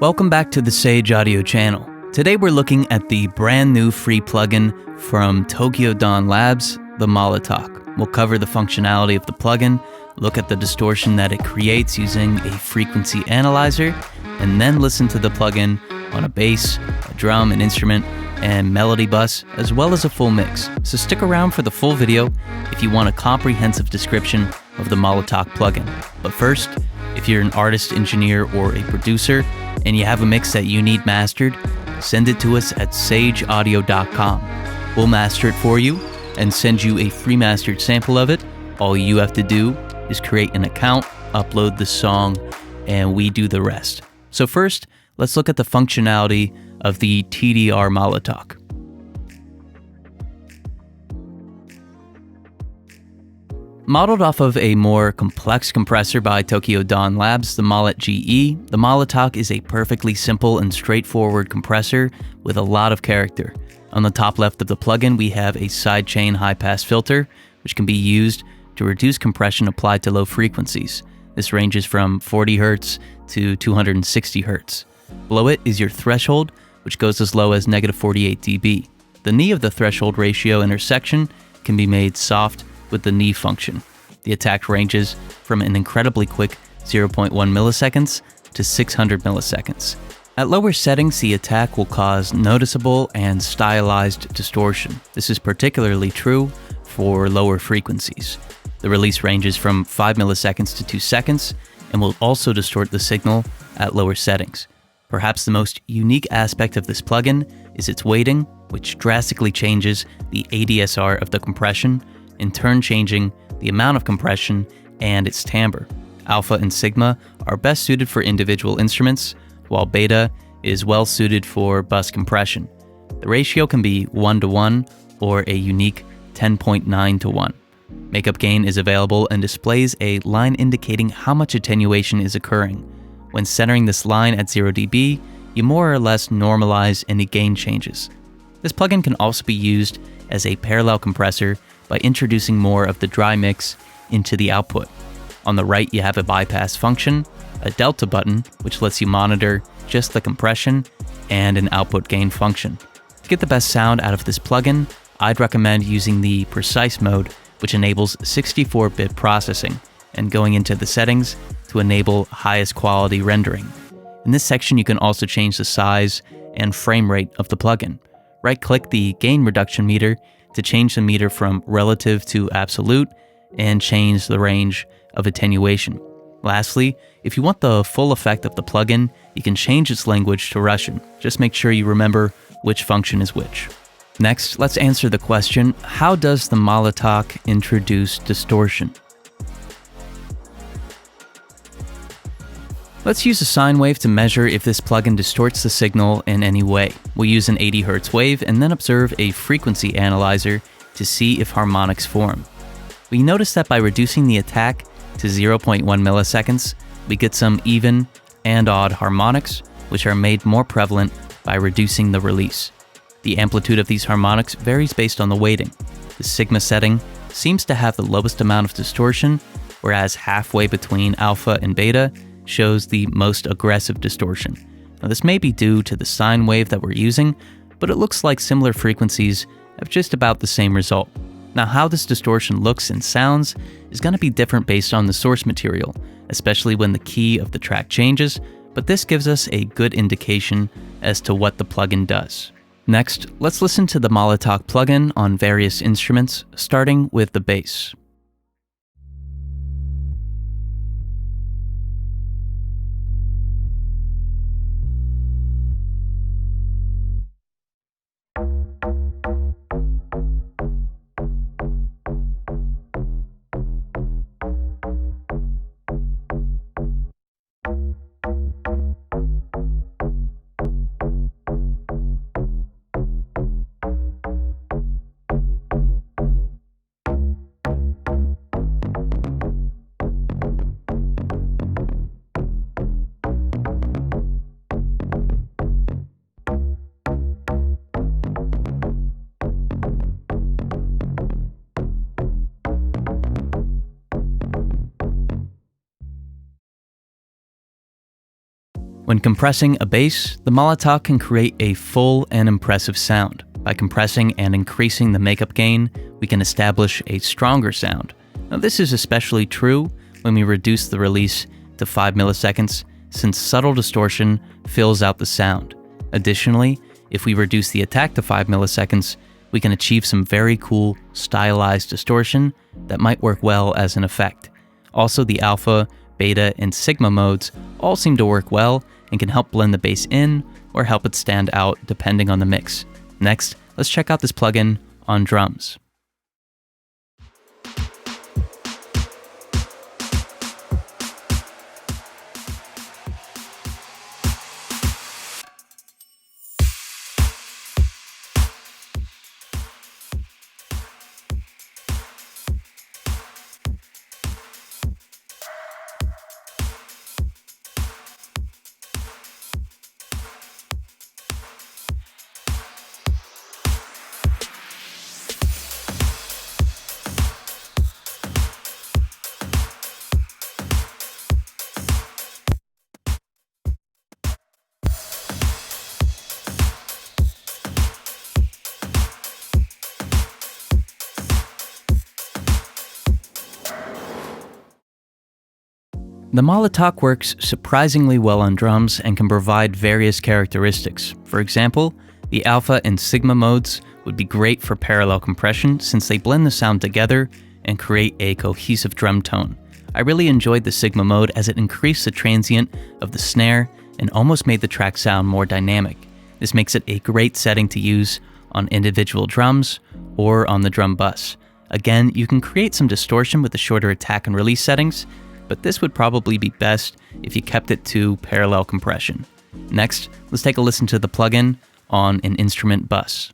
Welcome back to the Sage Audio channel. Today we're looking at the brand new free plugin from Tokyo Dawn Labs, the Molotalk. We'll cover the functionality of the plugin, look at the distortion that it creates using a frequency analyzer, and then listen to the plugin on a bass, a drum, an instrument, and melody bus, as well as a full mix. So stick around for the full video if you want a comprehensive description of the Molotalk plugin. But first, if you're an artist, engineer, or a producer, and you have a mix that you need mastered, send it to us at sageaudio.com. We'll master it for you and send you a free mastered sample of it. All you have to do is create an account, upload the song, and we do the rest. So first, let's look at the functionality of the TDR Molotalk. Modeled off of a more complex compressor by Tokyo Dawn Labs, the Molet GE, the Molotalk is a perfectly simple and straightforward compressor with a lot of character. On the top left of the plugin, we have a sidechain high-pass filter, which can be used to reduce compression applied to low frequencies. This ranges from 40 Hz to 260 Hz. Below it is your threshold, which goes as low as -48 dB. The knee of the threshold ratio intersection can be made soft with the knee function. The attack ranges from an incredibly quick 0.1 milliseconds to 600 milliseconds. At lower settings, the attack will cause noticeable and stylized distortion. This is particularly true for lower frequencies. The release ranges from 5 milliseconds to 2 seconds and will also distort the signal at lower settings. Perhaps the most unique aspect of this plugin is its weighting, which drastically changes the ADSR of the compression, in turn changing the amount of compression and its timbre. Alpha and Sigma are best suited for individual instruments, while Beta is well suited for bus compression. The ratio can be 1:1 or a unique 10.9:1. Makeup gain is available and displays a line indicating how much attenuation is occurring. When centering this line at 0 dB, you more or less normalize any gain changes. This plugin can also be used as a parallel compressor by introducing more of the dry mix into the output. On the right, you have a bypass function, a delta button, which lets you monitor just the compression, and an output gain function. To get the best sound out of this plugin, I'd recommend using the precise mode, which enables 64-bit processing, and going into the settings to enable highest quality rendering. In this section, you can also change the size and frame rate of the plugin. Right-click the gain reduction meter to change the meter from relative to absolute and change the range of attenuation. Lastly, if you want the full effect of the plugin, you can change its language to Russian. Just make sure you remember which function is which. Next, let's answer the question, how does the Molotalk introduce distortion? Let's use a sine wave to measure if this plugin distorts the signal in any way. We'll use an 80 Hz wave and then observe a frequency analyzer to see if harmonics form. We notice that by reducing the attack to 0.1 milliseconds, we get some even and odd harmonics, which are made more prevalent by reducing the release. The amplitude of these harmonics varies based on the weighting. The sigma setting seems to have the lowest amount of distortion, whereas halfway between alpha and beta shows the most aggressive distortion. Now, this may be due to the sine wave that we're using, but it looks like similar frequencies have just about the same result. Now, how this distortion looks and sounds is going to be different based on the source material, especially when the key of the track changes, but this gives us a good indication as to what the plugin does. Next, let's listen to the Molotalk plugin on various instruments, starting with the bass. When compressing a bass, the Molotov can create a full and impressive sound. By compressing and increasing the makeup gain, we can establish a stronger sound. Now, this is especially true when we reduce the release to 5 milliseconds, since subtle distortion fills out the sound. Additionally, if we reduce the attack to 5 milliseconds, we can achieve some very cool, stylized distortion that might work well as an effect. Also, the alpha, beta, and sigma modes all seem to work well and can help blend the bass in or help it stand out depending on the mix. Next, let's check out this plugin on drums. The Molotov works surprisingly well on drums and can provide various characteristics. For example, the alpha and sigma modes would be great for parallel compression since they blend the sound together and create a cohesive drum tone. I really enjoyed the sigma mode as it increased the transient of the snare and almost made the track sound more dynamic. This makes it a great setting to use on individual drums or on the drum bus. Again, you can create some distortion with the shorter attack and release settings, but this would probably be best if you kept it to parallel compression. Next, let's take a listen to the plugin on an instrument bus.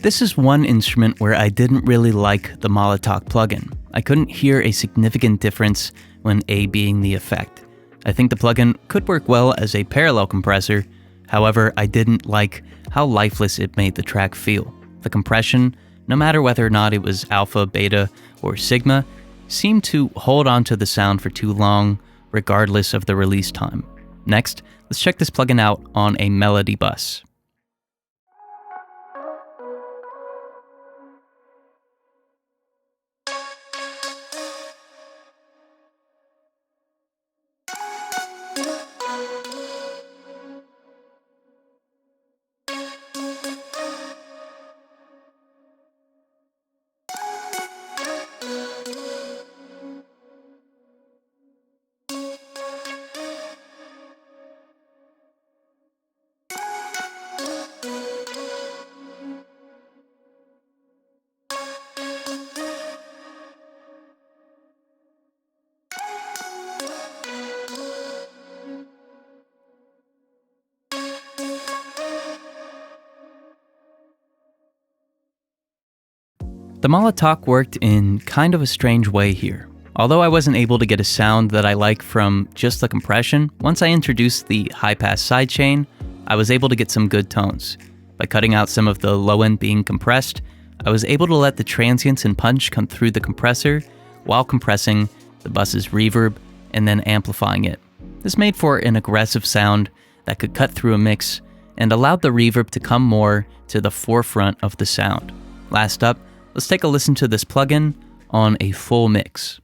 This is one instrument where I didn't really like the Molotov plugin. I couldn't hear a significant difference when A being the effect. I think the plugin could work well as a parallel compressor, however, I didn't like how lifeless it made the track feel. The compression, no matter whether or not it was alpha, beta, or sigma, seemed to hold on to the sound for too long, regardless of the release time. Next, let's check this plugin out on a melody bus. The Molotov worked in kind of a strange way here. Although I wasn't able to get a sound that I like from just the compression, once I introduced the high-pass sidechain, I was able to get some good tones. By cutting out some of the low end being compressed, I was able to let the transients and punch come through the compressor while compressing the bus's reverb and then amplifying it. This made for an aggressive sound that could cut through a mix and allowed the reverb to come more to the forefront of the sound. Last up, let's take a listen to this plugin on a full mix.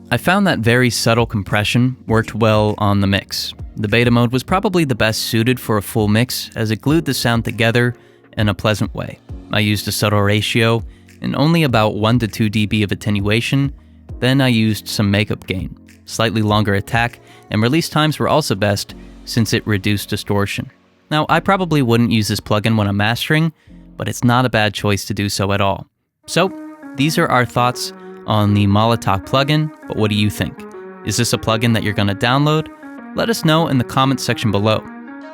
I found that very subtle compression worked well on the mix. The beta mode was probably the best suited for a full mix as it glued the sound together in a pleasant way. I used a subtle ratio and only about 1 to 2 dB of attenuation, then I used some makeup gain. Slightly longer attack and release times were also best since it reduced distortion. Now, I probably wouldn't use this plugin when I'm mastering, but it's not a bad choice to do so at all. So, these are our thoughts on the Molotoc plugin, but what do you think? Is this a plugin that you're going to download? Let us know in the comments section below.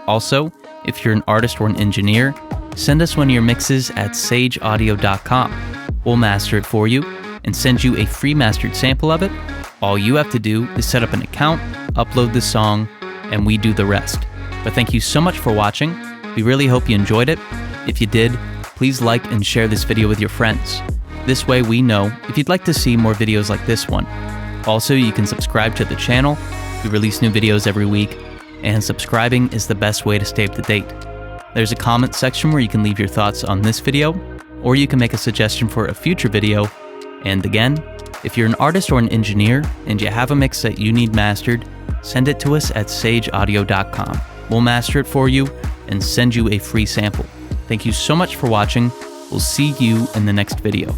Also, if you're an artist or an engineer, send us one of your mixes at sageaudio.com. We'll master it for you and send you a free mastered sample of it. All you have to do is set up an account, upload the song, and we do the rest. But thank you so much for watching. We really hope you enjoyed it. If you did, please like and share this video with your friends. This way we know if you'd like to see more videos like this one. Also, you can subscribe to the channel. We release new videos every week, and subscribing is the best way to stay up to date. There's a comment section where you can leave your thoughts on this video, or you can make a suggestion for a future video. And again, if you're an artist or an engineer and you have a mix that you need mastered, send it to us at sageaudio.com. We'll master it for you and send you a free sample. Thank you so much for watching. We'll see you in the next video.